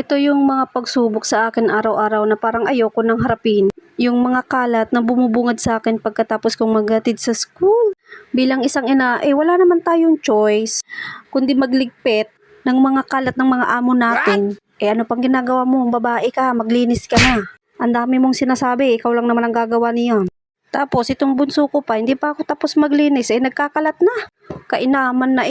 Ito yung mga pagsubok sa akin araw-araw na parang ayoko nang harapin. Yung mga kalat na bumubungad sa akin pagkatapos kong maghatid sa school. Bilang isang ina, wala naman tayong choice kundi magligpit ng mga kalat ng mga amo natin. Ano pang ginagawa mo? Babae ka, maglinis ka na. Ang dami mong sinasabi, ikaw lang naman ang gagawa niyan. Tapos itong bunso ko pa, hindi pa ako tapos maglinis, nagkakalat na. Kainaman na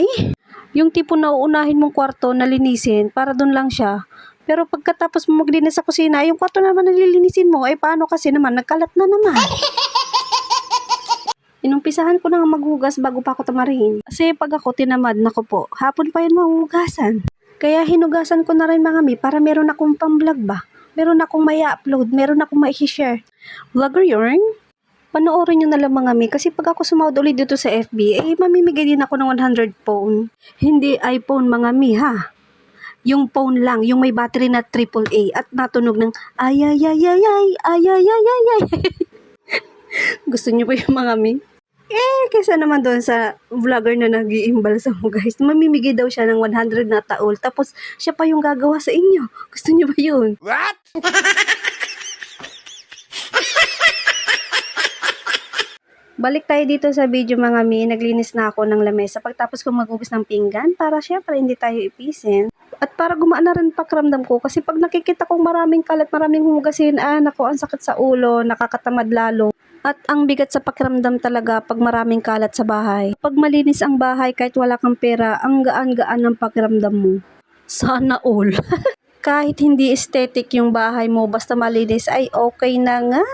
Yung tipo na uunahin mong kwarto na linisin para doon lang siya. Pero pagkatapos mo maglinis sa kusina, yung kwarto naman na lilinisin mo, paano kasi naman, nagkalat na naman. Inumpisahan ko na nga maghugas bago pa ako tamarin. Kasi pag ako tinamad, nako po, hapon pa yun mahugasan. Kaya hinugasan ko na rin mga mi para meron akong pang-vlog ba. Meron akong may upload, meron akong may share. Vlogger yarn? Panoorin nyo na lang mga mi kasi pag ako sumahod ulit dito sa FB, mamimigay din ako ng 100 phone. Hindi iPhone mga mi ha. Yung phone lang, yung may battery na AAA at natunog ng ay ay ay ay ay ay ay ay ay ay. Gusto nyo ba yung mga mi? Kaysa naman doon sa vlogger na nag-iimbal sa mo guys, mamimigay daw siya ng 100 na taol tapos siya pa yung gagawa sa inyo. Gusto nyo ba yun? What? Balik tayo dito sa video mga mi, naglinis na ako ng lamesa pagtapos ko maghugas ng pinggan para syempre hindi tayo ipisin. At para gumaan na rin pakiramdam ko kasi pag nakikita kong maraming kalat, maraming hugasin, naku, ang sakit sa ulo, nakakatamad lalo. At ang bigat sa pakiramdam talaga pag maraming kalat sa bahay. Pag malinis ang bahay kahit wala kang pera, ang gaan-gaan ng pakiramdam mo. Sana all. Kahit hindi aesthetic yung bahay mo, basta malinis ay okay na nga.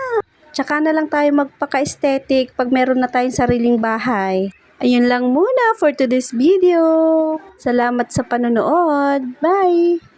Tsaka na lang tayo magpaka-aesthetic pag meron na tayong sariling bahay. Ayun lang muna for today's video. Salamat sa panonood. Bye!